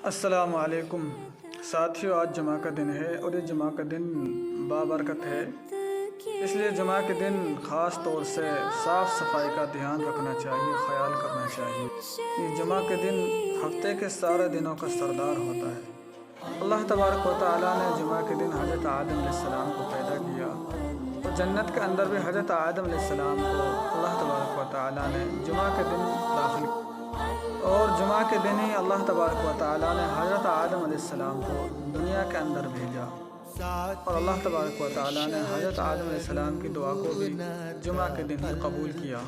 السلام علیکم ساتھیو، آج جمعہ کا دن ہے اور یہ جمعہ کا دن بابرکت ہے، اس لیے جمعہ کے دن خاص طور سے صاف صفائی کا دھیان رکھنا چاہیے، خیال کرنا چاہیے۔ یہ جمعہ کے دن ہفتے کے سارے دنوں کا سردار ہوتا ہے۔ اللہ تبارک و تعالیٰ نے جمعہ کے دن حضرت آدم علیہ السلام کو پیدا کیا، اور جنت کے اندر بھی حضرت آدم علیہ السلام کو اللہ تبارک و تعالیٰ نے جمعہ کے دن داخل کیا، اور جمعہ کے دن ہی اللہ تبارک و تعالیٰ نے حضرت آدم علیہ السلام کو دنیا کے اندر بھیجا، اور اللہ تبارک و تعالیٰ نے حضرت آدم علیہ السلام کی دعا کو بھی جمعہ کے دن ہی قبول کیا۔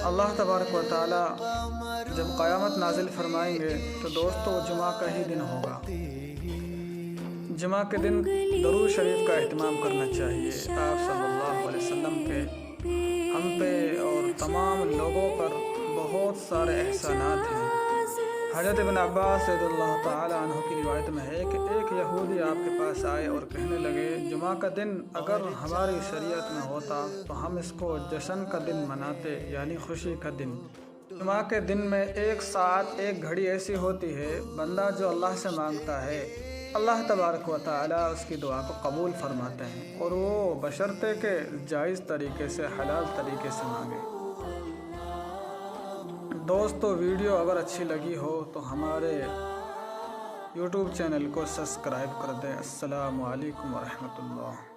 اللہ تبارک و تعالیٰ جب قیامت نازل فرمائیں گے تو دوستو جمعہ کا ہی دن ہوگا۔ جمعہ کے دن درود شریف کا اہتمام کرنا چاہیے۔ آپ صلی اللہ علیہ وسلم کے ہم پہ اور تمام لوگوں پر بہت سارے احسانات ہیں۔ حضرت ابن عباس رضی اللہ تعالی عنہ کی روایت میں ہے کہ ایک یہودی آپ کے پاس آئے اور کہنے لگے، جمعہ کا دن اگر ہماری شریعت میں ہوتا تو ہم اس کو جشن کا دن مناتے، یعنی خوشی کا دن۔ جمعہ کے دن میں ایک ساعت، ایک گھڑی ایسی ہوتی ہے، بندہ جو اللہ سے مانگتا ہے اللہ تبارک و تعالیٰ اس کی دعا کو قبول فرماتے ہیں، اور وہ بشرطے کہ جائز طریقے سے، حلال طریقے سے مانگے۔ دوستو ویڈیو اگر اچھی لگی ہو تو ہمارے یوٹیوب چینل کو سبسکرائب کر دیں۔ السلام علیکم ورحمۃ اللہ۔